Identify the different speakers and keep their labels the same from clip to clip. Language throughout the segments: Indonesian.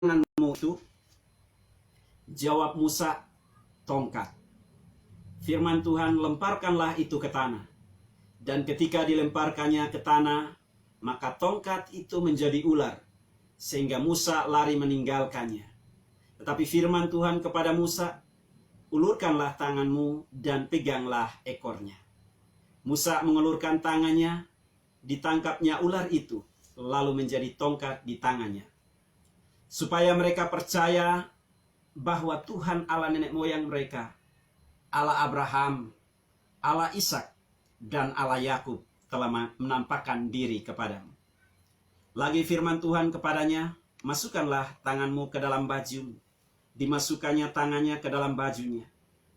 Speaker 1: tanganmu itu? Jawab Musa, tongkat. Firman Tuhan, lemparkanlah itu ke tanah. Dan ketika dilemparkannya ke tanah, maka tongkat itu menjadi ular, sehingga Musa lari meninggalkannya. Tetapi firman Tuhan kepada Musa, ulurkanlah tanganmu dan peganglah ekornya. Musa mengulurkan tangannya, ditangkapnya ular itu, lalu menjadi tongkat di tangannya. Supaya mereka percaya bahwa Tuhan Allah nenek moyang mereka, Allah Abraham, Allah Ishak, dan Allah Yakub telah menampakkan diri kepadamu. Lagi firman Tuhan kepadanya, masukkanlah tanganmu ke dalam baju. Dimasukkannya tangannya ke dalam bajunya.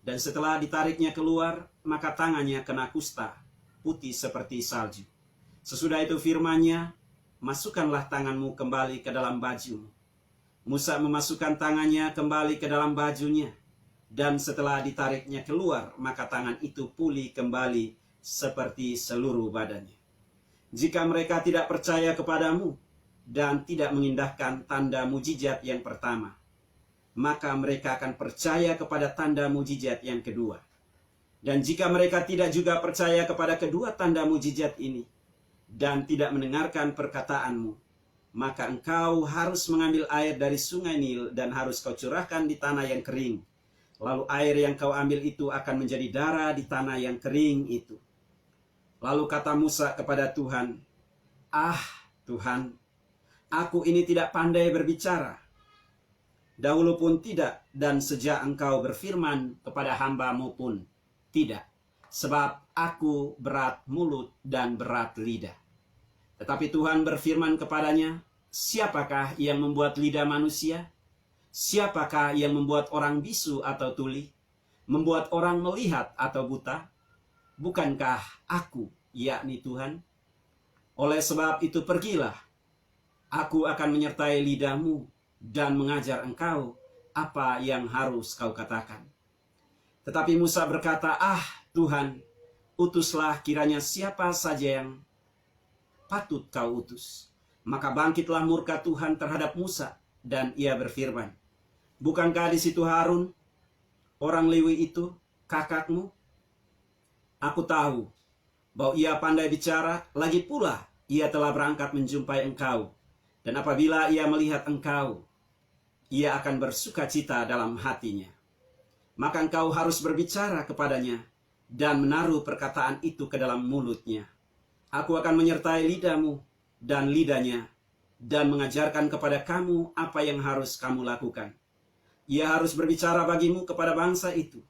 Speaker 1: Dan setelah ditariknya keluar, maka tangannya kena kusta, putih seperti salju. Sesudah itu firman-Nya, masukkanlah tanganmu kembali ke dalam bajumu. Musa memasukkan tangannya kembali ke dalam bajunya. Dan setelah ditariknya keluar, maka tangan itu pulih kembali seperti seluruh badannya. Jika mereka tidak percaya kepadamu dan tidak mengindahkan tanda mujizat yang pertama, maka mereka akan percaya kepada tanda mujizat yang kedua. Dan jika mereka tidak juga percaya kepada kedua tanda mujizat ini dan tidak mendengarkan perkataanmu, maka engkau harus mengambil air dari sungai Nil dan harus kau curahkan di tanah yang kering. Lalu air yang kau ambil itu akan menjadi darah di tanah yang kering itu. Lalu kata Musa kepada Tuhan, "Ah, Tuhan, aku ini tidak pandai berbicara. Dahulu pun tidak, dan sejak engkau berfirman kepada hamba-Mu pun tidak. Sebab aku berat mulut dan berat lidah." Tetapi Tuhan berfirman kepadanya, "Siapakah yang membuat lidah manusia? Siapakah yang membuat orang bisu atau tuli? Membuat orang melihat atau buta? Bukankah aku, yakni Tuhan? Oleh sebab itu pergilah. Aku akan menyertai lidahmu dan mengajar engkau apa yang harus kau katakan." Tetapi Musa berkata, "Ah, Tuhan, utuslah kiranya siapa saja yang patut kau utus." Maka bangkitlah murka Tuhan terhadap Musa, dan ia berfirman, "Bukankah di situ Harun, orang Lewi itu, kakakmu? Aku tahu bahwa ia pandai bicara, lagi pula ia telah berangkat menjumpai engkau. Dan apabila ia melihat engkau, ia akan bersuka cita dalam hatinya. Maka engkau harus berbicara kepadanya dan menaruh perkataan itu ke dalam mulutnya. Aku akan menyertai lidahmu dan lidahnya dan mengajarkan kepada kamu apa yang harus kamu lakukan. Ia harus berbicara bagimu kepada bangsa itu.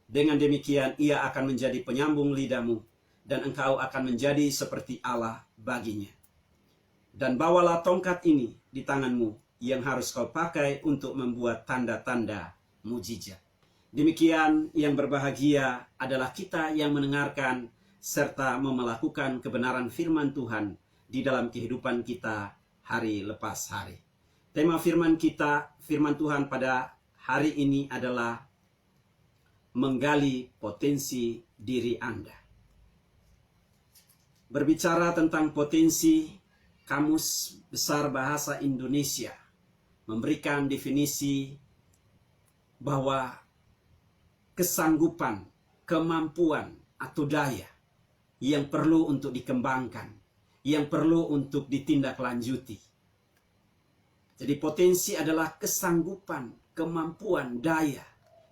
Speaker 1: Dengan demikian ia akan menjadi penyambung lidahmu dan engkau akan menjadi seperti Allah baginya. Dan bawalah tongkat ini di tanganmu yang harus kau pakai untuk membuat tanda-tanda mujizat." Demikian yang berbahagia adalah kita yang mendengarkan serta melakukan kebenaran firman Tuhan di dalam kehidupan kita hari lepas hari. Tema firman kita, firman Tuhan pada hari ini adalah menggali potensi diri Anda. Berbicara tentang potensi, Kamus Besar Bahasa Indonesia memberikan definisi bahwa kesanggupan, kemampuan, atau daya yang perlu untuk dikembangkan, yang perlu untuk ditindaklanjuti. Jadi potensi adalah kesanggupan, kemampuan, daya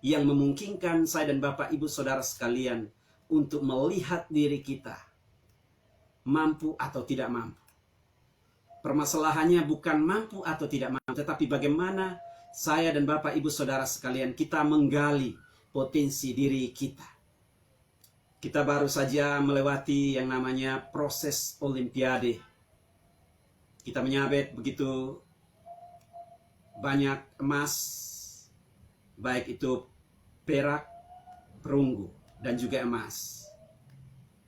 Speaker 1: yang memungkinkan saya dan Bapak Ibu Saudara sekalian untuk melihat diri kita mampu atau tidak mampu. Permasalahannya bukan mampu atau tidak mampu, tetapi bagaimana saya dan Bapak Ibu Saudara sekalian kita menggali potensi diri kita. Kita baru saja melewati yang namanya proses Olimpiade. Kita menyabet begitu banyak emas, baik itu perak, perunggu, dan juga emas.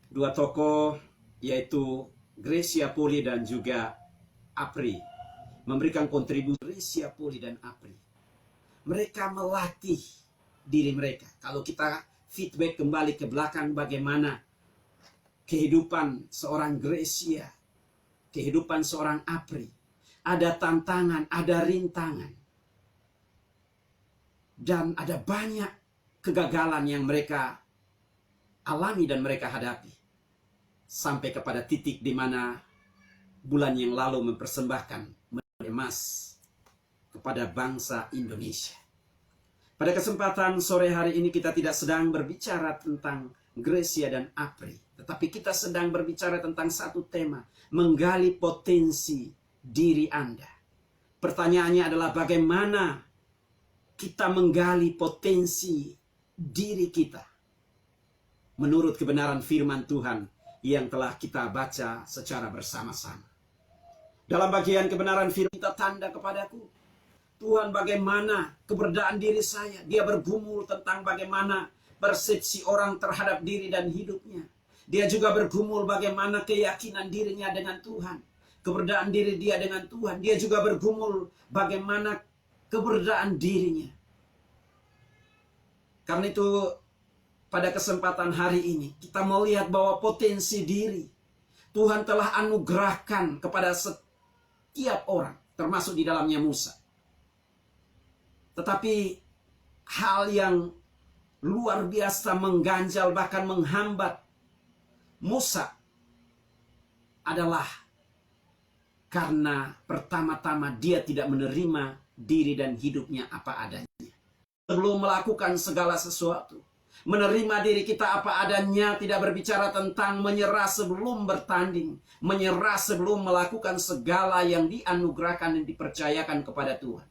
Speaker 1: Dua tokoh yaitu Grecia Poli dan juga Apri memberikan kontribusi. Grecia Poli dan Apri, mereka melatih diri mereka. Kalau kita feedback kembali ke belakang bagaimana kehidupan seorang Grecia, kehidupan seorang Apri, ada tantangan, ada rintangan. Dan ada banyak kegagalan yang mereka alami dan mereka hadapi. Sampai kepada titik di mana bulan yang lalu mempersembahkan medali emas kepada bangsa Indonesia. Pada kesempatan sore hari ini kita tidak sedang berbicara tentang Gracia dan Apri, tetapi kita sedang berbicara tentang satu tema, menggali potensi diri Anda. Pertanyaannya adalah bagaimana kita menggali potensi diri kita menurut kebenaran firman Tuhan yang telah kita baca secara bersama-sama. Dalam bagian kebenaran firman kita tanda kepadaku, Tuhan, bagaimana keberadaan diri saya. Dia bergumul tentang bagaimana persepsi orang terhadap diri dan hidupnya. Dia juga bergumul bagaimana keyakinan dirinya dengan Tuhan. Keberadaan diri dia dengan Tuhan. Dia juga bergumul bagaimana keberadaan dirinya. Karena itu pada kesempatan hari ini kita melihat bahwa potensi diri Tuhan telah anugerahkan kepada setiap orang, termasuk di dalamnya Musa. Tetapi hal yang luar biasa mengganjal bahkan menghambat Musa adalah karena pertama-tama dia tidak menerima diri dan hidupnya apa adanya. Sebelum melakukan segala sesuatu, menerima diri kita apa adanya tidak berbicara tentang menyerah sebelum bertanding, menyerah sebelum melakukan segala yang dianugerahkan dan dipercayakan kepada Tuhan.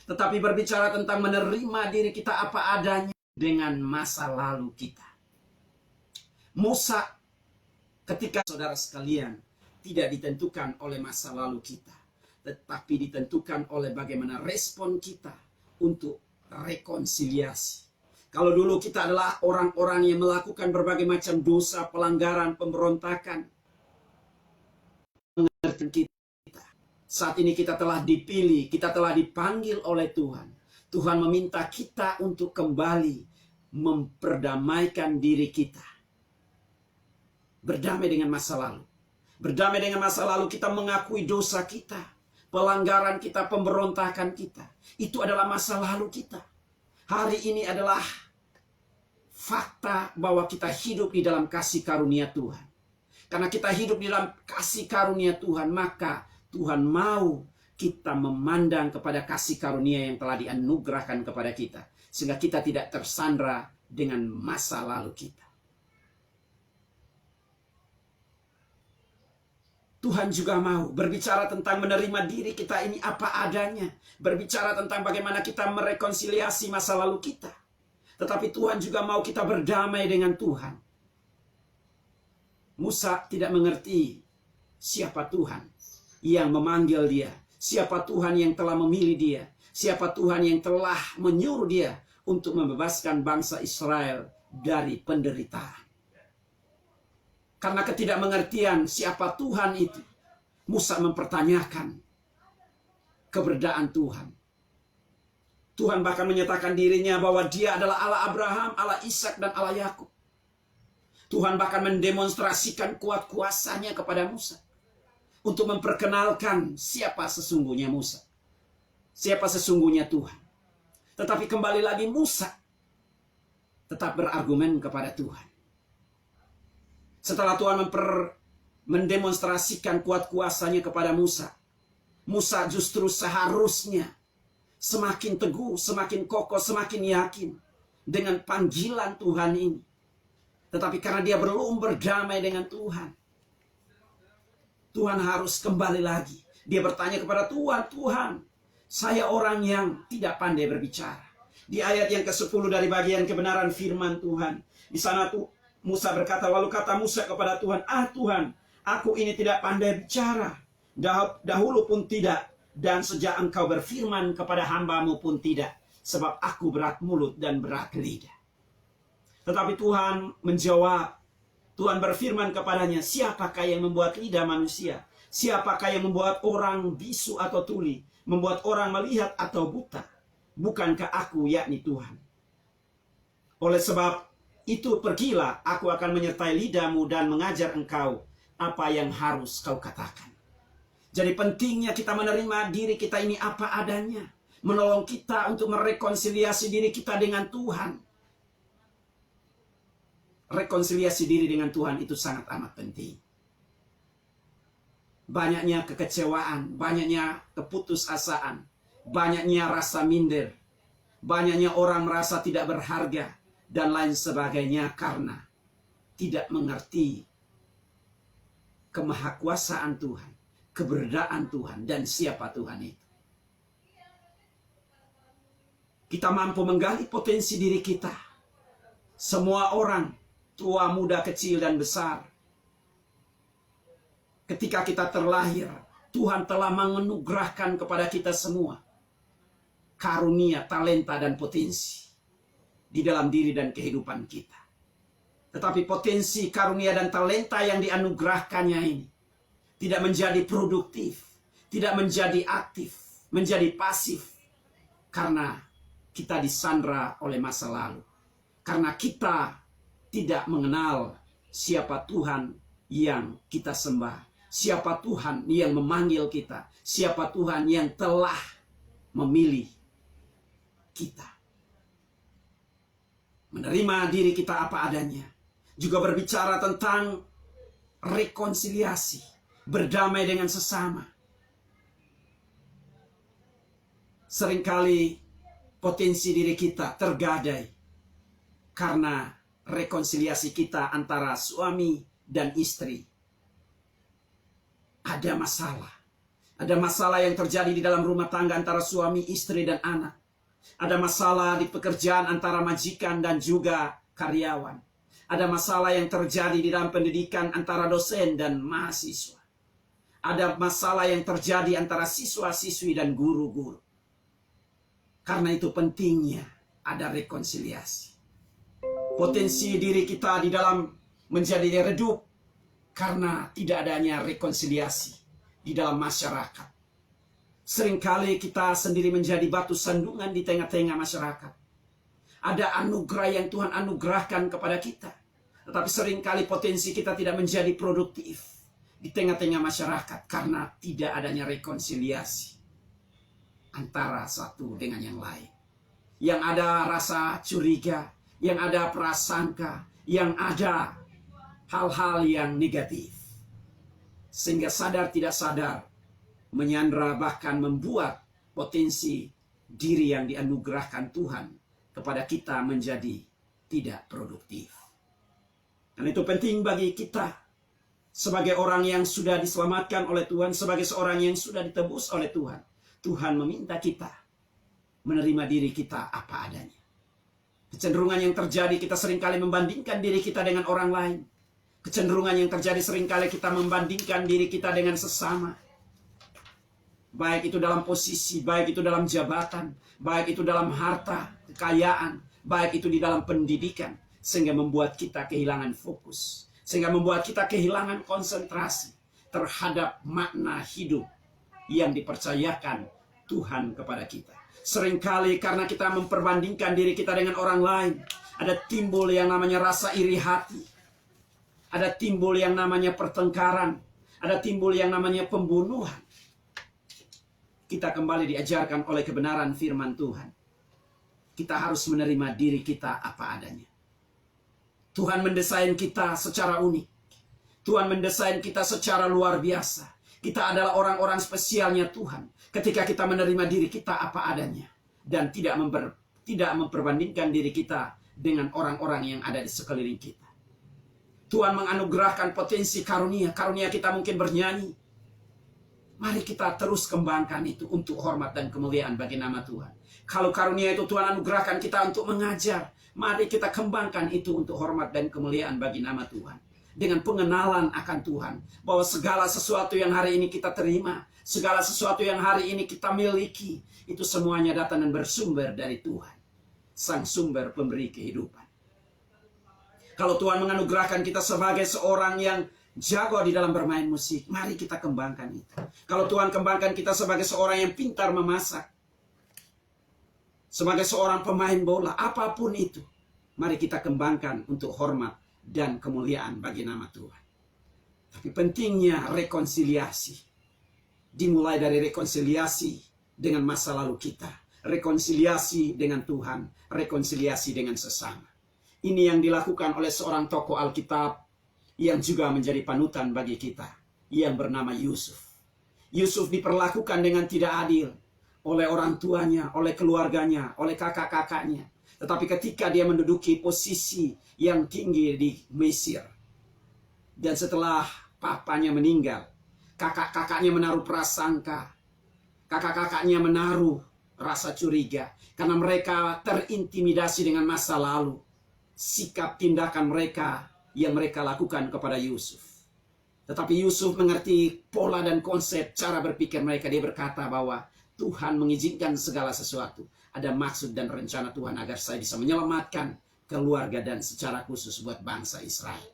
Speaker 1: Tetapi berbicara tentang menerima diri kita apa adanya dengan masa lalu kita. Musa, ketika saudara sekalian, tidak ditentukan oleh masa lalu kita, tetapi ditentukan oleh bagaimana respon kita untuk rekonsiliasi. Kalau dulu kita adalah orang-orang yang melakukan berbagai macam dosa, pelanggaran, pemberontakan, mengerti kita. Saat ini kita telah dipilih, kita telah dipanggil oleh Tuhan. Tuhan meminta kita untuk kembali memperdamaikan diri kita. Berdamai dengan masa lalu. Berdamai dengan masa lalu, kita mengakui dosa kita, pelanggaran kita, pemberontakan kita. Itu adalah masa lalu kita. Hari ini adalah fakta bahwa kita hidup di dalam kasih karunia Tuhan. Karena kita hidup di dalam kasih karunia Tuhan, maka Tuhan mau kita memandang kepada kasih karunia yang telah dianugerahkan kepada kita. Sehingga kita tidak tersandra dengan masa lalu kita. Tuhan juga mau berbicara tentang menerima diri kita ini apa adanya. Berbicara tentang bagaimana kita merekonsiliasi masa lalu kita. Tetapi Tuhan juga mau kita berdamai dengan Tuhan. Musa tidak mengerti siapa Tuhan yang memanggil dia, siapa Tuhan yang telah memilih dia, siapa Tuhan yang telah menyuruh dia untuk membebaskan bangsa Israel dari penderitaan. Karena ketidakmengertian siapa Tuhan itu, Musa mempertanyakan keberadaan Tuhan. Tuhan bahkan menyatakan dirinya bahwa dia adalah Allah Abraham, Allah Ishak dan Allah Yakub. Tuhan bahkan mendemonstrasikan kuat kuasanya kepada Musa untuk memperkenalkan siapa sesungguhnya Musa, siapa sesungguhnya Tuhan. Tetapi kembali lagi Musa tetap berargumen kepada Tuhan. Setelah Tuhan mendemonstrasikan kuat kuasanya kepada Musa, Musa justru seharusnya semakin teguh, semakin kokoh, semakin yakin dengan panggilan Tuhan ini. Tetapi karena dia belum berdamai dengan Tuhan, Tuhan harus kembali lagi. Dia bertanya kepada Tuhan, Tuhan, saya orang yang tidak pandai berbicara. Di ayat yang ke-10 dari bagian kebenaran firman Tuhan, di sana tuh Musa berkata, lalu kata Musa kepada Tuhan, Tuhan, aku ini tidak pandai bicara. Dahulu pun tidak, dan sejak engkau berfirman kepada hambamu pun tidak, sebab aku berat mulut dan berat lidah. Tetapi Tuhan menjawab, Tuhan berfirman kepadanya, siapakah yang membuat lidah manusia? Siapakah yang membuat orang bisu atau tuli? Membuat orang melihat atau buta? Bukankah aku, yakni Tuhan? Oleh sebab itu pergilah, aku akan menyertai lidahmu dan mengajar engkau apa yang harus kau katakan. Jadi pentingnya kita menerima diri kita ini apa adanya. menolong kita untuk merekonsiliasi diri kita dengan Tuhan. Rekonsiliasi diri dengan Tuhan itu sangat amat penting. Banyaknya kekecewaan, banyaknya keputusasaan, banyaknya rasa minder, banyaknya orang merasa tidak berharga, dan lain sebagainya karena tidak mengerti kemahakuasaan Tuhan, keberadaan Tuhan, dan siapa Tuhan itu. Kita mampu menggali potensi diri kita. Semua orang, tua, muda, kecil, dan besar. Ketika kita terlahir, Tuhan telah menganugerahkan kepada kita semua karunia, talenta, dan potensi di dalam diri dan kehidupan kita. Tetapi potensi, karunia, dan talenta yang dianugerahkannya ini tidak menjadi produktif, tidak menjadi aktif, menjadi pasif, karena kita disandra oleh masa lalu. Karena kita tidak mengenal siapa Tuhan yang kita sembah, siapa Tuhan yang memanggil kita, siapa Tuhan yang telah memilih kita. Menerima diri kita apa adanya juga berbicara tentang rekonsiliasi, berdamai dengan sesama. Seringkali potensi diri kita tergadai karena rekonsiliasi kita antara suami dan istri. Ada masalah. Ada masalah yang terjadi di dalam rumah tangga antara suami, istri, dan anak. Ada masalah di pekerjaan antara majikan dan juga karyawan. Ada masalah yang terjadi di dalam pendidikan antara dosen dan mahasiswa. Ada masalah yang terjadi antara siswa-siswi dan guru-guru. Karena itu pentingnya ada rekonsiliasi. Potensi diri kita di dalam menjadi redup karena tidak adanya rekonsiliasi di dalam masyarakat. Seringkali kita sendiri menjadi batu sandungan di tengah-tengah masyarakat. Ada anugerah yang Tuhan anugerahkan kepada kita. Tetapi seringkali potensi kita tidak menjadi produktif di tengah-tengah masyarakat karena tidak adanya rekonsiliasi antara satu dengan yang lain. Yang ada rasa curiga, yang ada prasangka, yang ada hal-hal yang negatif. Sehingga sadar tidak sadar, menyandra bahkan membuat potensi diri yang dianugerahkan Tuhan kepada kita menjadi tidak produktif. Dan itu penting bagi kita sebagai orang yang sudah diselamatkan oleh Tuhan, sebagai seorang yang sudah ditebus oleh Tuhan. Tuhan meminta kita menerima diri kita apa adanya. Kecenderungan yang terjadi, kita seringkali membandingkan diri kita dengan orang lain. Kecenderungan yang terjadi seringkali kita membandingkan diri kita dengan sesama. Baik itu dalam posisi, baik itu dalam jabatan, baik itu dalam harta, kekayaan, baik itu di dalam pendidikan. Sehingga membuat kita kehilangan fokus. Sehingga membuat kita kehilangan konsentrasi terhadap makna hidup yang dipercayakan Tuhan kepada kita. Seringkali karena kita memperbandingkan diri kita dengan orang lain, ada timbul yang namanya rasa iri hati. Ada timbul yang namanya pertengkaran. Ada timbul yang namanya pembunuhan. Kita kembali diajarkan oleh kebenaran firman Tuhan. Kita harus menerima diri kita apa adanya. Tuhan mendesain kita secara unik. Tuhan mendesain kita secara luar biasa. Kita adalah orang-orang spesialnya Tuhan. Ketika kita menerima diri kita apa adanya. Dan tidak memperbandingkan diri kita dengan orang-orang yang ada di sekeliling kita. Tuhan menganugerahkan potensi karunia. Karunia kita mungkin bernyanyi. Mari kita terus kembangkan itu untuk hormat dan kemuliaan bagi nama Tuhan. Kalau karunia itu Tuhan anugerahkan kita untuk mengajar, mari kita kembangkan itu untuk hormat dan kemuliaan bagi nama Tuhan. Dengan pengenalan akan Tuhan. Bahwa segala sesuatu yang hari ini kita terima, segala sesuatu yang hari ini kita miliki, itu semuanya datang dan bersumber dari Tuhan. Sang sumber pemberi kehidupan. Kalau Tuhan menganugerahkan kita sebagai seorang yang jago di dalam bermain musik, mari kita kembangkan itu. Kalau Tuhan kembangkan kita sebagai seorang yang pintar memasak, sebagai seorang pemain bola, apapun itu, mari kita kembangkan untuk hormat dan kemuliaan bagi nama Tuhan. Tapi pentingnya rekonsiliasi. Dimulai dari rekonsiliasi dengan masa lalu kita. rekonsiliasi dengan Tuhan, rekonsiliasi dengan sesama. Ini yang dilakukan oleh seorang tokoh Alkitab yang juga menjadi panutan bagi kita, yang bernama Yusuf. Yusuf diperlakukan dengan tidak adil oleh orang tuanya, oleh keluarganya, oleh kakak-kakaknya. Tetapi ketika dia menduduki posisi yang tinggi di Mesir, dan setelah papanya meninggal, kakak-kakaknya menaruh prasangka, kakak-kakaknya menaruh rasa curiga, karena mereka terintimidasi dengan masa lalu, sikap tindakan mereka yang mereka lakukan kepada Yusuf. Tetapi Yusuf mengerti pola dan konsep cara berpikir mereka. Dia berkata bahwa Tuhan mengizinkan segala sesuatu. Ada maksud dan rencana Tuhan agar saya bisa menyelamatkan keluarga dan secara khusus buat bangsa Israel.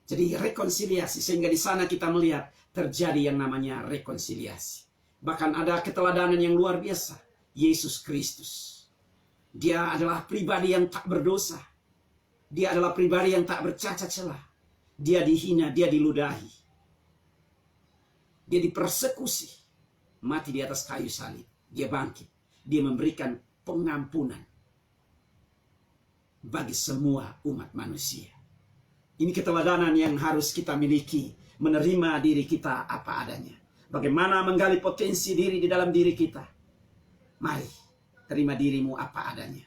Speaker 1: Jadi rekonsiliasi, sehingga di sana kita melihat terjadi yang namanya rekonsiliasi. Bahkan ada keteladanan yang luar biasa. Yesus Kristus. Dia adalah pribadi yang tak berdosa. Dia adalah pribadi yang tak bercacat celah. Dia dihina, dia diludahi. Dia dipersekusi. Mati di atas kayu salib. Dia bangkit. Dia memberikan pengampunan bagi semua umat manusia. Ini keteladanan yang harus kita miliki. Menerima diri kita apa adanya. Bagaimana menggali potensi diri di dalam diri kita. Mari, terima dirimu apa adanya.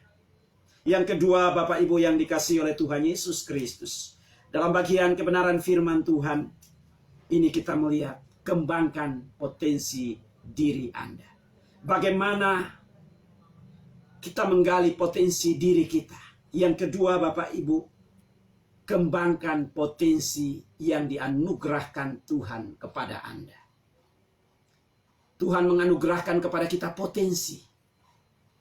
Speaker 1: Yang kedua, Bapak Ibu yang dikasihi oleh Tuhan Yesus Kristus. Dalam bagian kebenaran firman Tuhan, ini kita melihat, kembangkan potensi diri Anda. Bagaimana kita menggali potensi diri kita. Yang kedua, Bapak Ibu, kembangkan potensi yang dianugerahkan Tuhan kepada Anda. Tuhan menganugerahkan kepada kita potensi.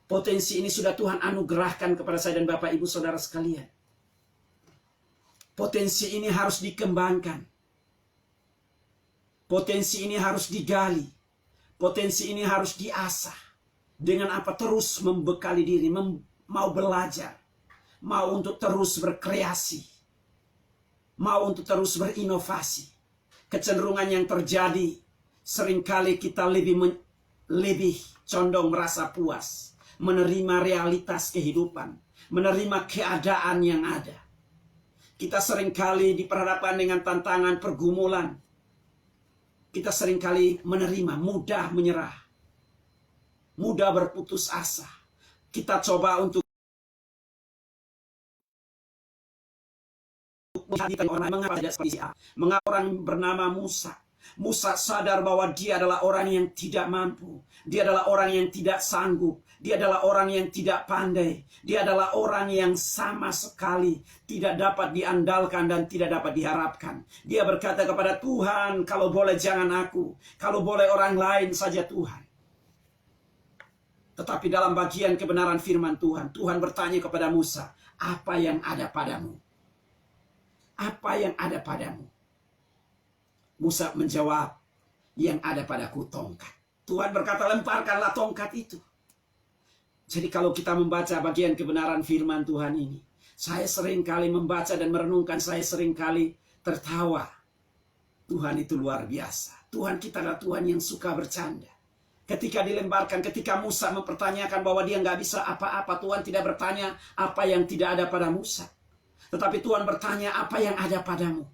Speaker 1: Potensi ini sudah Tuhan anugerahkan kepada saya dan Bapak Ibu Saudara sekalian. Potensi ini harus dikembangkan. Potensi ini harus digali. Potensi ini harus diasah. Dengan apa? Terus membekali diri, mau belajar. Mau untuk terus berkreasi. Mau untuk terus berinovasi. Kecenderungan yang terjadi, seringkali kita lebih condong merasa puas. Menerima realitas kehidupan. Menerima keadaan yang ada. Kita seringkali diperhadapkan dengan tantangan pergumulan. Kita seringkali menerima, mudah menyerah. Mudah berputus asa. Kita coba untuk menghadirkan orang, mengapa tidak seperti A? Mengapa orang bernama Musa? Musa sadar bahwa dia adalah orang yang tidak mampu. Dia adalah orang yang tidak sanggup. Dia adalah orang yang tidak pandai. Dia adalah orang yang sama sekali tidak dapat diandalkan dan tidak dapat diharapkan. Dia berkata kepada Tuhan, kalau boleh jangan aku. Kalau boleh orang lain saja Tuhan. Tetapi dalam bagian kebenaran firman Tuhan, Tuhan bertanya kepada Musa, apa yang ada padamu? Apa yang ada padamu? Musa menjawab, yang ada padaku tongkat. Tuhan berkata, lemparkanlah tongkat itu. Jadi kalau kita membaca bagian kebenaran firman Tuhan ini, saya seringkali membaca dan merenungkan, saya seringkali tertawa. Tuhan itu luar biasa. Tuhan kita adalah Tuhan yang suka bercanda. Ketika dilemparkan, ketika Musa mempertanyakan bahwa dia nggak bisa apa-apa, Tuhan tidak bertanya apa yang tidak ada pada Musa. Tetapi Tuhan bertanya apa yang ada padamu.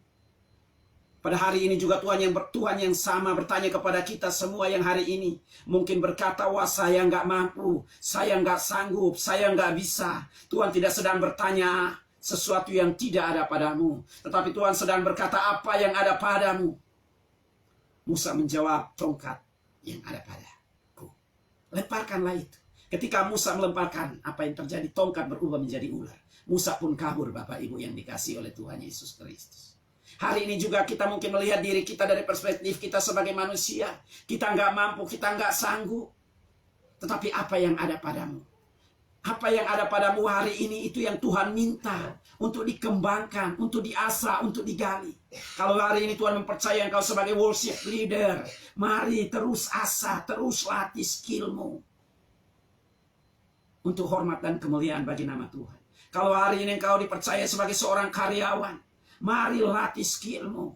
Speaker 1: Pada hari ini juga Tuhan yang sama bertanya kepada kita semua yang hari ini mungkin berkata, wah saya nggak mampu, saya nggak sanggup, saya nggak bisa. Tuhan tidak sedang bertanya sesuatu yang tidak ada padamu, tetapi Tuhan sedang berkata apa yang ada padamu. Musa menjawab, tongkat yang ada padaku. Lemparkanlah itu. Ketika Musa melemparkan, apa yang terjadi? Tongkat berubah menjadi ular. Musa pun kabur, Bapak Ibu yang dikasihi oleh Tuhan Yesus Kristus. Hari ini juga kita mungkin melihat diri kita dari perspektif kita sebagai manusia. Kita nggak mampu, kita nggak sanggup. Tetapi apa yang ada padamu? Apa yang ada padamu hari ini itu yang Tuhan minta untuk dikembangkan, untuk diasah, untuk digali. Kalau hari ini Tuhan mempercayai engkau sebagai worship leader, mari terus asah, terus latih skillmu. Untuk hormat dan kemuliaan bagi nama Tuhan. Kalau hari ini engkau dipercaya sebagai seorang karyawan, mari latih skillmu.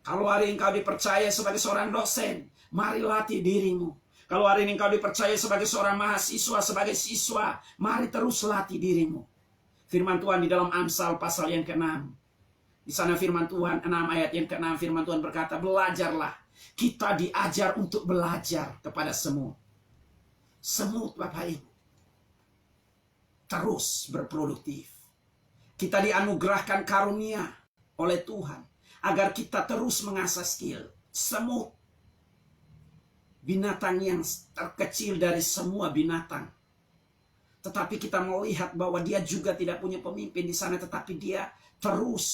Speaker 1: Kalau hari ini engkau dipercaya sebagai seorang dosen, mari latih dirimu. Kalau hari ini engkau dipercaya sebagai seorang mahasiswa, sebagai siswa, mari terus latih dirimu. Firman Tuhan di dalam Amsal pasal yang ke-6. Di sana firman Tuhan 6 ayat yang ke-6, firman Tuhan berkata, belajarlah. Kita diajar untuk belajar kepada semut. Semut, Bapak Ibu, terus berproduktif. Kita dianugerahkan karunia oleh Tuhan agar kita terus mengasah skill. Semut, binatang yang terkecil dari semua binatang. Tetapi kita melihat bahwa dia juga tidak punya pemimpin di sana, tetapi dia terus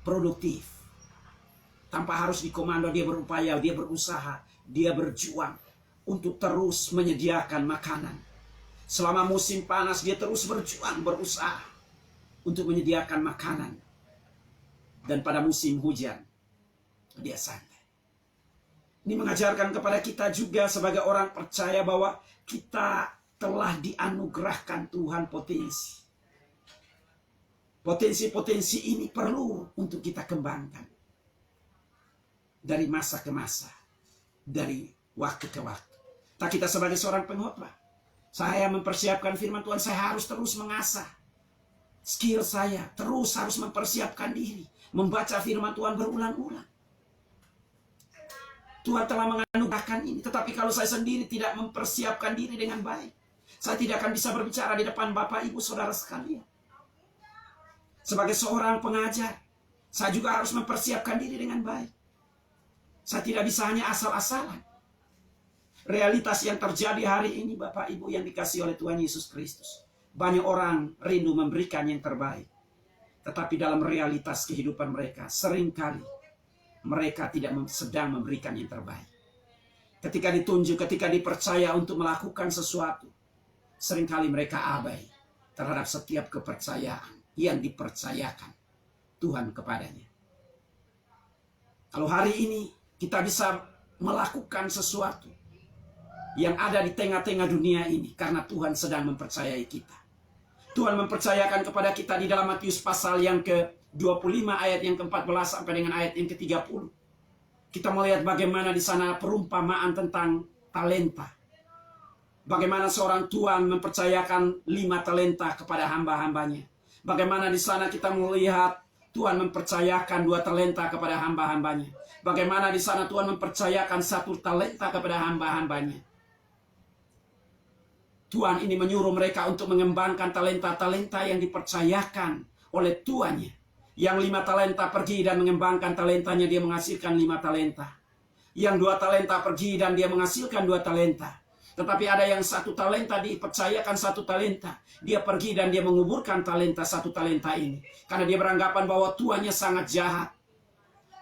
Speaker 1: produktif. Tanpa harus dikomando, dia berupaya, dia berusaha, dia berjuang untuk terus menyediakan makanan. Selama musim panas, dia terus berjuang, berusaha untuk menyediakan makanan. Dan pada musim hujan, dia santai. Ini mengajarkan kepada kita juga sebagai orang percaya bahwa kita telah dianugerahkan Tuhan potensi. Potensi-potensi ini perlu untuk kita kembangkan. Dari masa ke masa. Dari waktu ke waktu. Tak kita sebagai seorang pengkhotbah, saya mempersiapkan firman Tuhan, saya harus terus mengasah skill saya. Terus harus mempersiapkan diri. Membaca firman Tuhan berulang-ulang. Tuhan telah menganugerahkan ini. Tetapi kalau saya sendiri tidak mempersiapkan diri dengan baik, saya tidak akan bisa berbicara di depan Bapak, Ibu, Saudara sekalian. Sebagai seorang pengajar, saya juga harus mempersiapkan diri dengan baik. Saya tidak bisa hanya asal-asalan. Realitas yang terjadi hari ini, Bapak, Ibu, yang dikasihi oleh Tuhan Yesus Kristus. Banyak orang rindu memberikan yang terbaik. Tetapi dalam realitas kehidupan mereka, seringkali mereka tidak sedang memberikan yang terbaik. Ketika ditunjuk, ketika dipercaya untuk melakukan sesuatu, seringkali mereka abai terhadap setiap kepercayaan yang dipercayakan Tuhan kepadanya. Kalau hari ini kita bisa melakukan sesuatu yang ada di tengah-tengah dunia ini, karena Tuhan sedang mempercayai kita. Tuhan mempercayakan kepada kita di dalam Matius pasal yang ke-25 ayat yang ke-14 sampai dengan ayat yang ke-30. Kita melihat bagaimana di sana perumpamaan tentang talenta. Bagaimana seorang tuan mempercayakan 5 talenta kepada hamba-hambanya. Bagaimana di sana kita melihat Tuhan mempercayakan 2 talenta kepada hamba-hambanya. Bagaimana di sana Tuhan mempercayakan 1 talenta kepada hamba-hambanya. Tuhan ini menyuruh mereka untuk mengembangkan talenta-talenta yang dipercayakan oleh tuannya. Yang 5 talenta pergi dan mengembangkan talentanya, dia menghasilkan 5 talenta. Yang 2 talenta pergi dan dia menghasilkan 2 talenta. Tetapi ada yang 1 talenta dipercayakan 1 talenta. Dia pergi dan dia menguburkan talenta 1 talenta ini. Karena dia beranggapan bahwa tuannya sangat jahat.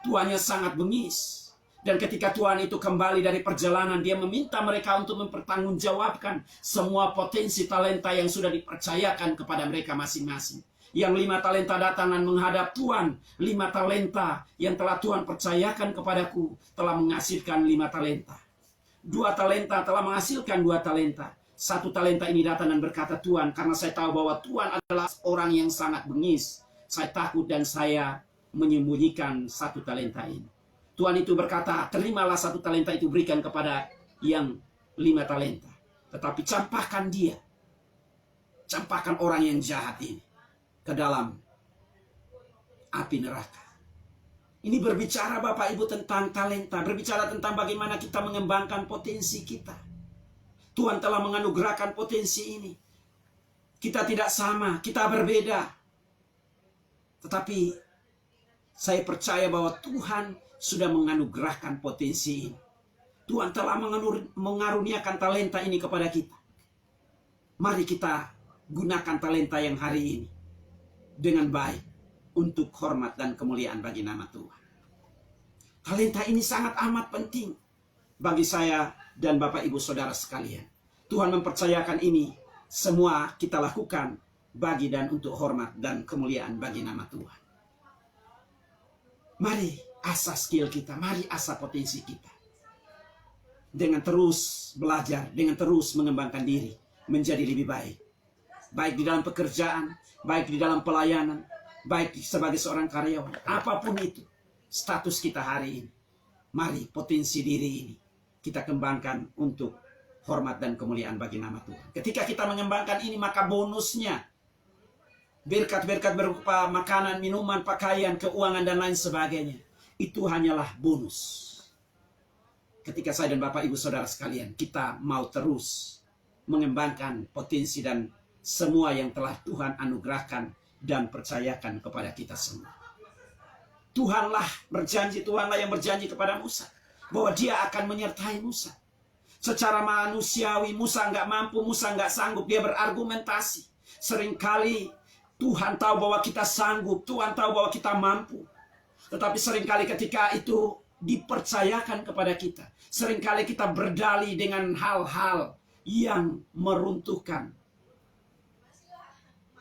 Speaker 1: Tuannya sangat bengis. Dan ketika Tuhan itu kembali dari perjalanan, dia meminta mereka untuk mempertanggungjawabkan semua potensi talenta yang sudah dipercayakan kepada mereka masing-masing. Yang 5 talenta datang dan menghadap Tuhan. 5 talenta yang telah Tuhan percayakan kepadaku telah menghasilkan 5 talenta. 2 talenta telah menghasilkan 2 talenta. 1 talenta ini datang dan berkata, Tuhan, karena saya tahu bahwa Tuhan adalah orang yang sangat bengis, saya takut dan saya menyembunyikan 1 talenta ini. Tuhan itu berkata, terimalah 1 talenta itu, berikan kepada yang 5 talenta. Tetapi campakkan dia. Campakkan orang yang jahat ini ke dalam api neraka. Ini berbicara Bapak Ibu tentang talenta. Berbicara tentang bagaimana kita mengembangkan potensi kita. Tuhan telah menganugerahkan potensi ini. Kita tidak sama, kita berbeda. Tetapi saya percaya bahwa Tuhan sudah menganugerahkan potensi ini. Tuhan telah mengaruniakan talenta ini kepada kita. Mari kita gunakan talenta yang hari ini dengan baik untuk hormat dan kemuliaan bagi nama Tuhan. Talenta ini sangat amat penting bagi saya dan Bapak Ibu Saudara sekalian. Tuhan mempercayakan ini semua kita lakukan bagi dan untuk hormat dan kemuliaan bagi nama Tuhan. Mari asah skill kita, mari asah potensi kita. Dengan terus belajar, dengan terus mengembangkan diri menjadi lebih baik. Baik di dalam pekerjaan, baik di dalam pelayanan, baik sebagai seorang karyawan. Apapun itu status kita hari ini. Mari potensi diri ini kita kembangkan untuk hormat dan kemuliaan bagi nama Tuhan. Ketika kita mengembangkan ini, maka bonusnya berkat-berkat berupa makanan, minuman, pakaian, keuangan, dan lain sebagainya, itu hanyalah bonus. Ketika saya dan Bapak Ibu Saudara sekalian, kita mau terus mengembangkan potensi dan semua yang telah Tuhan anugerahkan dan percayakan kepada kita semua. Tuhanlah yang berjanji kepada Musa bahwa dia akan menyertai Musa. Secara manusiawi Musa nggak mampu, Musa nggak sanggup, dia berargumentasi. Seringkali Tuhan tahu bahwa kita sanggup, Tuhan tahu bahwa kita mampu. Tetapi seringkali ketika itu dipercayakan kepada kita, seringkali kita berdalih dengan hal-hal yang meruntuhkan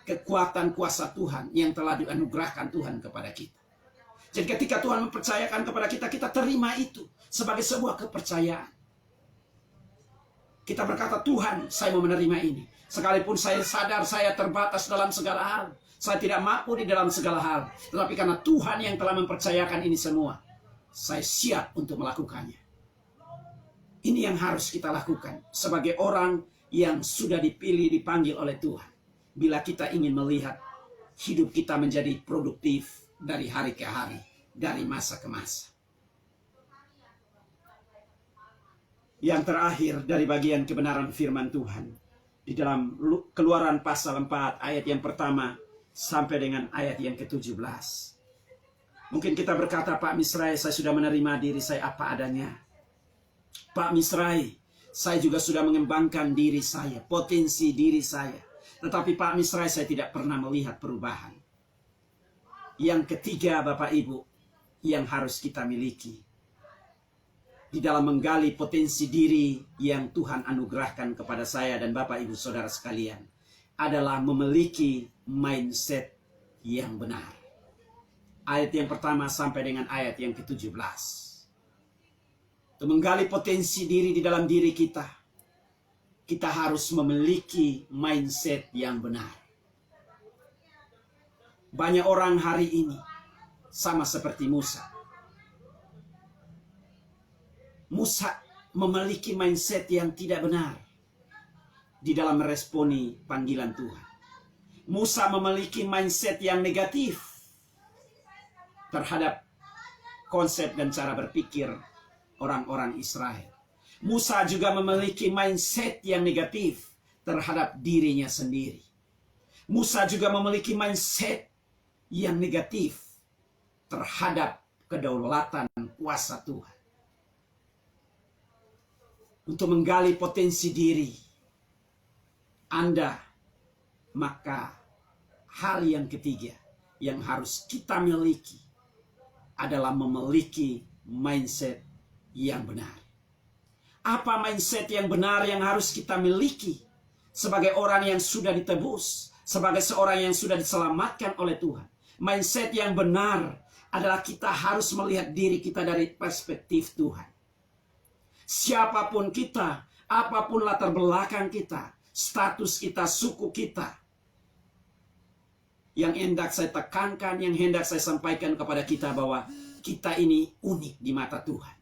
Speaker 1: kekuatan kuasa Tuhan yang telah dianugerahkan Tuhan kepada kita. Jadi ketika Tuhan mempercayakan kepada kita, kita terima itu sebagai sebuah kepercayaan. Kita berkata, Tuhan, saya mau menerima ini. Sekalipun saya sadar saya terbatas dalam segala hal, saya tidak mampu di dalam segala hal, tetapi karena Tuhan yang telah mempercayakan ini semua, saya siap untuk melakukannya. Ini yang harus kita lakukan sebagai orang yang sudah dipilih, dipanggil oleh Tuhan. Bila kita ingin melihat hidup kita menjadi produktif dari hari ke hari, dari masa ke masa. Yang terakhir dari bagian kebenaran firman Tuhan, di dalam Keluaran pasal 4 ayat yang pertama sampai dengan ayat yang ke-17. Mungkin kita berkata, Pak Misrai, saya sudah menerima diri saya apa adanya. Pak Misrai, saya juga sudah mengembangkan diri saya, potensi diri saya. Tetapi Pak Misrai, saya tidak pernah melihat perubahan. Yang ketiga, Bapak Ibu, yang harus kita miliki di dalam menggali potensi diri yang Tuhan anugerahkan kepada saya dan Bapak Ibu Saudara sekalian, adalah memiliki mindset yang benar. Ayat yang pertama sampai dengan ayat yang ke-17. Untuk menggali potensi diri di dalam diri kita, kita harus memiliki mindset yang benar. Banyak orang hari ini sama seperti Musa. Musa memiliki mindset yang tidak benar di dalam meresponi panggilan Tuhan. Musa memiliki mindset yang negatif terhadap konsep dan cara berpikir orang-orang Israel. Musa juga memiliki mindset yang negatif terhadap dirinya sendiri. Musa juga memiliki mindset yang negatif terhadap kedaulatan kuasa Tuhan. Untuk menggali potensi diri Anda, maka hal yang ketiga yang harus kita miliki adalah memiliki mindset yang benar. Apa mindset yang benar yang harus kita miliki sebagai orang yang sudah ditebus, sebagai seorang yang sudah diselamatkan oleh Tuhan? Mindset yang benar adalah kita harus melihat diri kita dari perspektif Tuhan. Siapapun kita, apapun latar belakang kita, status kita, suku kita, yang hendak saya tekankan, yang hendak saya sampaikan kepada kita bahwa kita ini unik di mata Tuhan.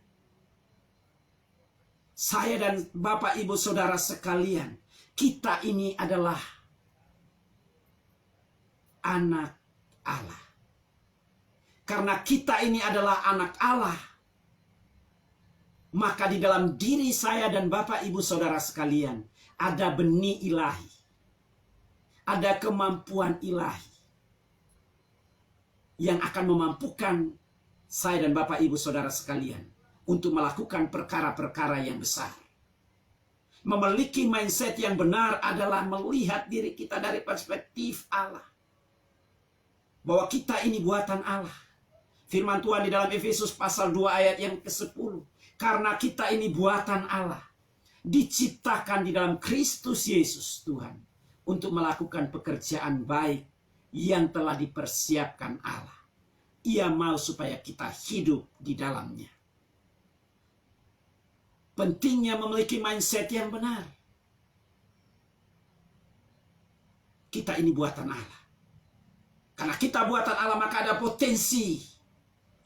Speaker 1: Saya dan Bapak Ibu Saudara sekalian, kita ini adalah anak Allah. Karena kita ini adalah anak Allah, maka di dalam diri saya dan Bapak Ibu Saudara sekalian ada benih ilahi, ada kemampuan ilahi yang akan memampukan saya dan Bapak Ibu Saudara sekalian untuk melakukan perkara-perkara yang besar. Memiliki mindset yang benar adalah melihat diri kita dari perspektif Allah, bahwa kita ini buatan Allah. Firman Tuhan di dalam Efesus pasal 2 ayat yang ke-10. Karena kita ini buatan Allah, diciptakan di dalam Kristus Yesus Tuhan, untuk melakukan pekerjaan baik yang telah dipersiapkan Allah. Ia mau supaya kita hidup di dalamnya. Pentingnya memiliki mindset yang benar. Kita ini buatan Allah. Karena kita buatan Allah, maka ada potensi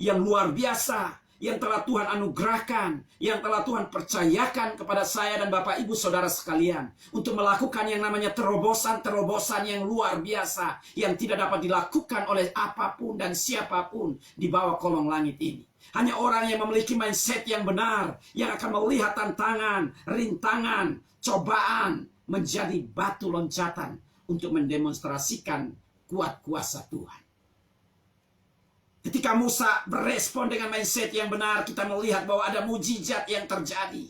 Speaker 1: yang luar biasa yang telah Tuhan anugerahkan, yang telah Tuhan percayakan kepada saya dan Bapak Ibu Saudara sekalian, untuk melakukan yang namanya terobosan-terobosan yang luar biasa, yang tidak dapat dilakukan oleh apapun dan siapapun di bawah kolong langit ini. Hanya orang yang memiliki mindset yang benar, yang akan melihat tantangan, rintangan, cobaan menjadi batu loncatan untuk mendemonstrasikan kuat kuasa Tuhan. Ketika Musa berespon dengan mindset yang benar, kita melihat bahwa ada mujizat yang terjadi.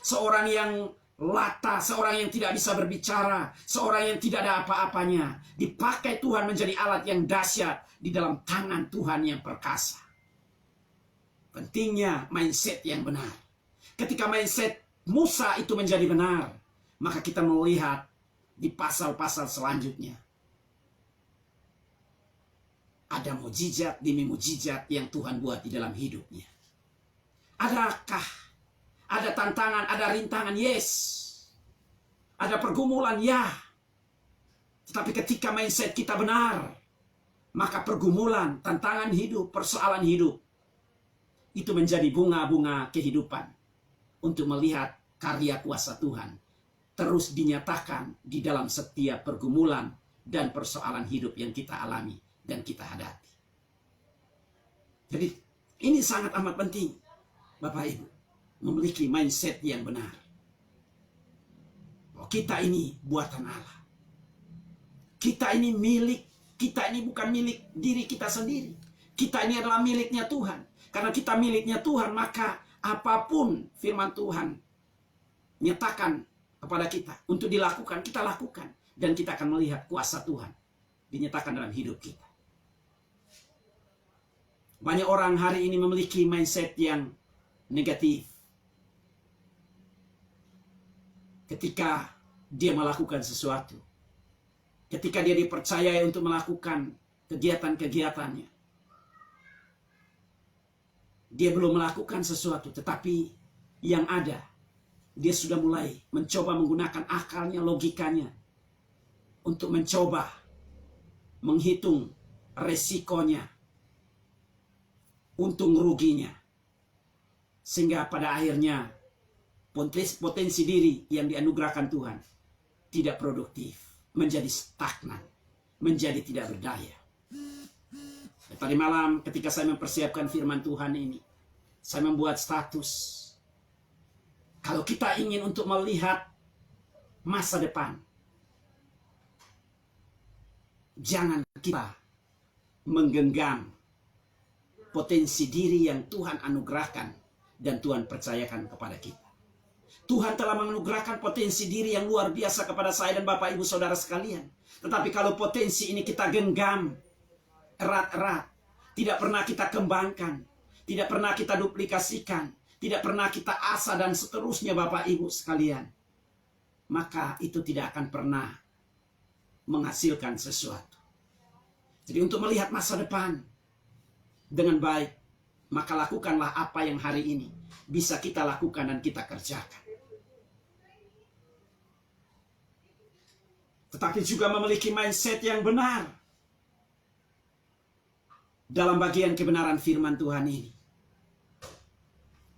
Speaker 1: Seorang yang lata, seorang yang tidak bisa berbicara, seorang yang tidak ada apa-apanya, dipakai Tuhan menjadi alat yang dahsyat di dalam tangan Tuhan yang perkasa. Pentingnya mindset yang benar. Ketika mindset Musa itu menjadi benar, maka kita melihat di pasal-pasal selanjutnya, ada mujizat demi mujizat yang Tuhan buat di dalam hidupnya. Adakah ada tantangan, ada rintangan? Yes. Ada pergumulan? Ya. Tetapi ketika mindset kita benar, maka pergumulan, tantangan hidup, persoalan hidup, itu menjadi bunga-bunga kehidupan untuk melihat karya kuasa Tuhan terus dinyatakan di dalam setiap pergumulan dan persoalan hidup yang kita alami dan kita hadapi. Jadi ini sangat amat penting, Bapak Ibu, memiliki mindset yang benar. Bahwa kita ini buatan Allah. Kita ini milik, kita ini bukan milik diri kita sendiri. Kita ini adalah miliknya Tuhan. Karena kita miliknya Tuhan, maka apapun firman Tuhan nyatakan kepada kita untuk dilakukan, kita lakukan. Dan kita akan melihat kuasa Tuhan dinyatakan dalam hidup kita. Banyak orang hari ini memiliki mindset yang negatif. Ketika dia melakukan sesuatu, ketika dia dipercayai untuk melakukan kegiatan-kegiatannya, dia belum melakukan sesuatu, tetapi yang ada, dia sudah mulai mencoba menggunakan akalnya, logikanya, untuk mencoba menghitung resikonya, untung ruginya, sehingga pada akhirnya potensi diri yang dianugerahkan Tuhan tidak produktif, menjadi stagnan, menjadi tidak berdaya. Tadi malam ketika saya mempersiapkan firman Tuhan ini, saya membuat status. Kalau kita ingin untuk melihat masa depan, jangan kita menggenggam potensi diri yang Tuhan anugerahkan dan Tuhan percayakan kepada kita. Tuhan telah menganugerahkan potensi diri yang luar biasa kepada saya dan Bapak Ibu Saudara sekalian. Tetapi kalau potensi ini kita genggam erat-erat, tidak pernah kita kembangkan, tidak pernah kita duplikasikan, tidak pernah kita asah dan seterusnya Bapak Ibu sekalian, maka itu tidak akan pernah menghasilkan sesuatu. Jadi untuk melihat masa depan dengan baik, maka lakukanlah apa yang hari ini bisa kita lakukan dan kita kerjakan. Tetapi juga memiliki mindset yang benar dalam bagian kebenaran firman Tuhan ini.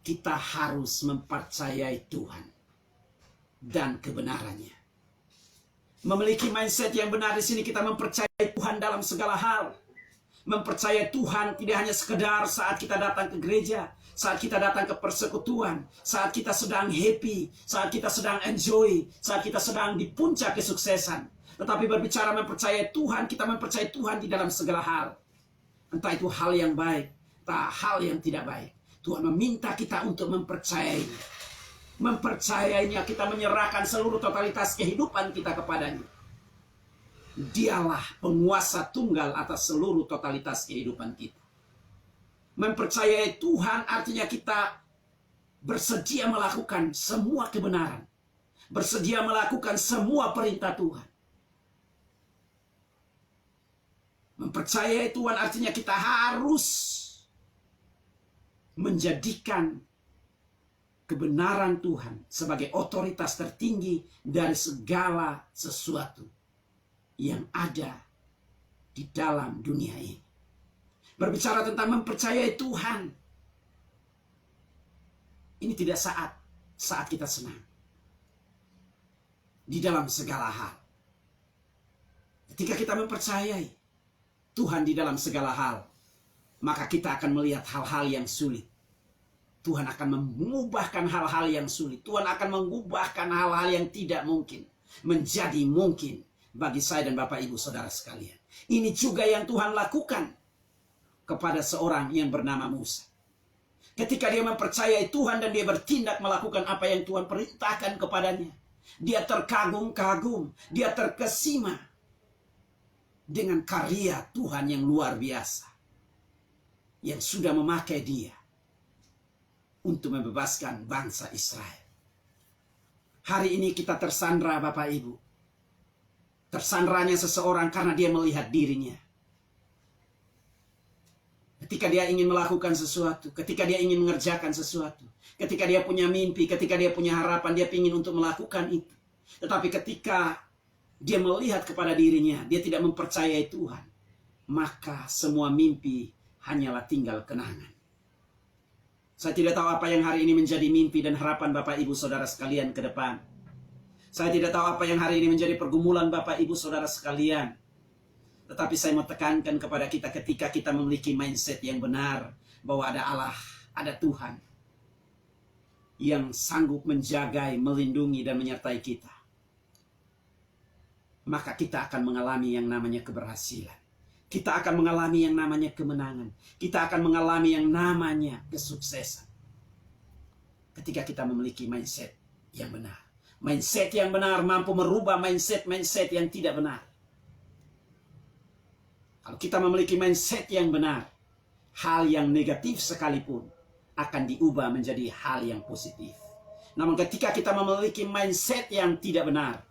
Speaker 1: Kita harus mempercayai Tuhan dan kebenarannya. Memiliki mindset yang benar di sini, kita mempercayai Tuhan dalam segala hal. Mempercayai Tuhan tidak hanya sekedar saat kita datang ke gereja, saat kita datang ke persekutuan, saat kita sedang happy, saat kita sedang enjoy, saat kita sedang di puncak kesuksesan. Tetapi berbicara mempercayai Tuhan, kita mempercayai Tuhan di dalam segala hal. Entah itu hal yang baik, entah hal yang tidak baik. Tuhan meminta kita untuk mempercayainya. Mempercayainya, kita menyerahkan seluruh totalitas kehidupan kita kepadanya. Dialah penguasa tunggal atas seluruh totalitas kehidupan kita. Mempercayai Tuhan artinya kita bersedia melakukan semua kebenaran. Bersedia melakukan semua perintah Tuhan. Mempercayai Tuhan artinya kita harus menjadikan kebenaran Tuhan sebagai otoritas tertinggi dari segala sesuatu yang ada di dalam dunia ini. Berbicara tentang mempercayai Tuhan, Ini tidak saat kita senang. Di dalam segala hal. Ketika kita mempercayai Tuhan di dalam segala hal, maka kita akan melihat hal-hal yang sulit. Tuhan akan mengubahkan hal-hal yang sulit. Tuhan akan mengubahkan hal-hal yang tidak mungkin menjadi mungkin bagi saya dan Bapak Ibu Saudara sekalian. Ini juga yang Tuhan lakukan kepada seorang yang bernama Musa. Ketika dia mempercayai Tuhan dan dia bertindak melakukan apa yang Tuhan perintahkan kepadanya, dia terkagum-kagum, dia terkesima dengan karya Tuhan yang luar biasa yang sudah memakai dia untuk membebaskan bangsa Israel. Hari ini kita tersandra Bapak Ibu. Tersandranya seseorang karena dia melihat dirinya. Ketika dia ingin melakukan sesuatu, ketika dia ingin mengerjakan sesuatu, ketika dia punya mimpi, ketika dia punya harapan, dia ingin untuk melakukan itu. Tetapi ketika dia melihat kepada dirinya, dia tidak mempercayai Tuhan, maka semua mimpi hanyalah tinggal kenangan. Saya tidak tahu apa yang hari ini menjadi mimpi dan harapan Bapak Ibu Saudara sekalian ke depan. Saya tidak tahu apa yang hari ini menjadi pergumulan Bapak Ibu Saudara sekalian. Tetapi saya mau tekankan kepada kita ketika kita memiliki mindset yang benar bahwa ada Allah, ada Tuhan yang sanggup menjaga, melindungi dan menyertai kita. Maka kita akan mengalami yang namanya keberhasilan. Kita akan mengalami yang namanya kemenangan. Kita akan mengalami yang namanya kesuksesan. Ketika kita memiliki mindset yang benar. Mindset yang benar mampu merubah mindset yang tidak benar. Kalau kita memiliki mindset yang benar, hal yang negatif sekalipun akan diubah menjadi hal yang positif. Namun ketika kita memiliki mindset yang tidak benar,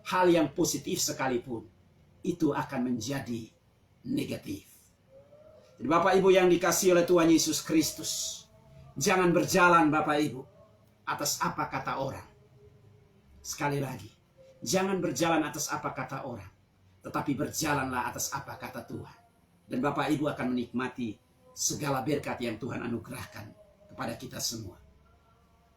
Speaker 1: hal yang positif sekalipun itu akan menjadi negatif. Jadi Bapak Ibu yang dikasihi oleh Tuhan Yesus Kristus, jangan berjalan Bapak Ibu atas apa kata orang. Sekali lagi, jangan berjalan atas apa kata orang, tetapi berjalanlah atas apa kata Tuhan. Dan Bapak Ibu akan menikmati segala berkat yang Tuhan anugerahkan kepada kita semua.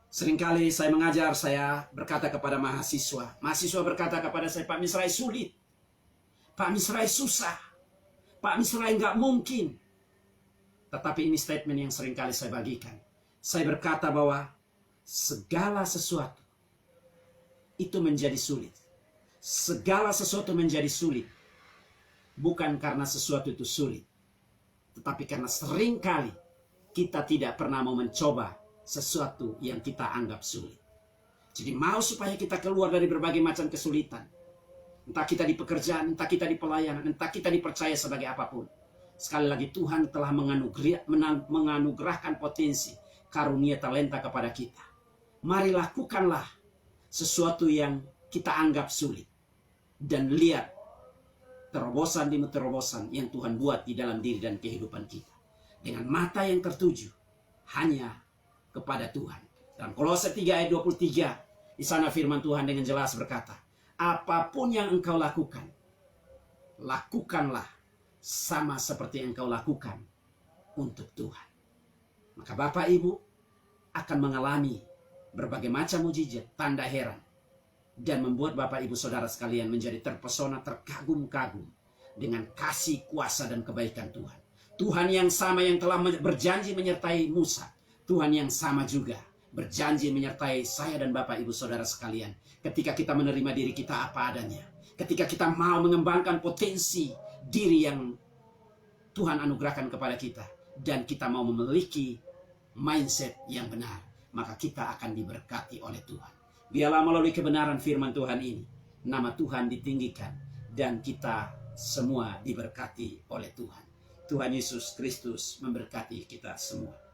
Speaker 1: Seringkali saya mengajar, saya berkata kepada mahasiswa. Mahasiswa berkata kepada saya, Pak Misrai sulit. Pak Misrai susah. Pak Misrai nggak mungkin. Tetapi ini statement yang seringkali saya bagikan. Saya berkata bahwa segala sesuatu itu menjadi sulit. Segala sesuatu menjadi sulit. Bukan karena sesuatu itu sulit. Tetapi karena seringkali kita tidak pernah mau mencoba sesuatu yang kita anggap sulit. Jadi mau supaya kita keluar dari berbagai macam kesulitan. Entah kita di pekerjaan, entah kita di pelayanan, entah kita dipercaya sebagai apapun. Sekali lagi Tuhan telah menganugerahkan potensi, karunia, talenta kepada kita. Mari lakukanlah sesuatu yang kita anggap sulit. Dan lihat terobosan demi terobosan yang Tuhan buat di dalam diri dan kehidupan kita. Dengan mata yang tertuju hanya kepada Tuhan. Dalam Kolose 3 ayat 23, di sana firman Tuhan dengan jelas berkata, apapun yang engkau lakukan, lakukanlah sama seperti yang engkau lakukan untuk Tuhan. Maka Bapak Ibu akan mengalami berbagai macam mujizat, tanda heran, dan membuat Bapak Ibu Saudara sekalian menjadi terpesona, terkagum-kagum dengan kasih, kuasa, dan kebaikan Tuhan. Tuhan yang sama yang telah berjanji menyertai Musa, Tuhan yang sama juga berjanji menyertai saya dan Bapak Ibu Saudara sekalian. Ketika kita menerima diri kita apa adanya. Ketika kita mau mengembangkan potensi diri yang Tuhan anugerahkan kepada kita. Dan kita mau memiliki mindset yang benar. Maka kita akan diberkati oleh Tuhan. Biarlah melalui kebenaran firman Tuhan ini, nama Tuhan ditinggikan. Dan kita semua diberkati oleh Tuhan. Tuhan Yesus Kristus memberkati kita semua.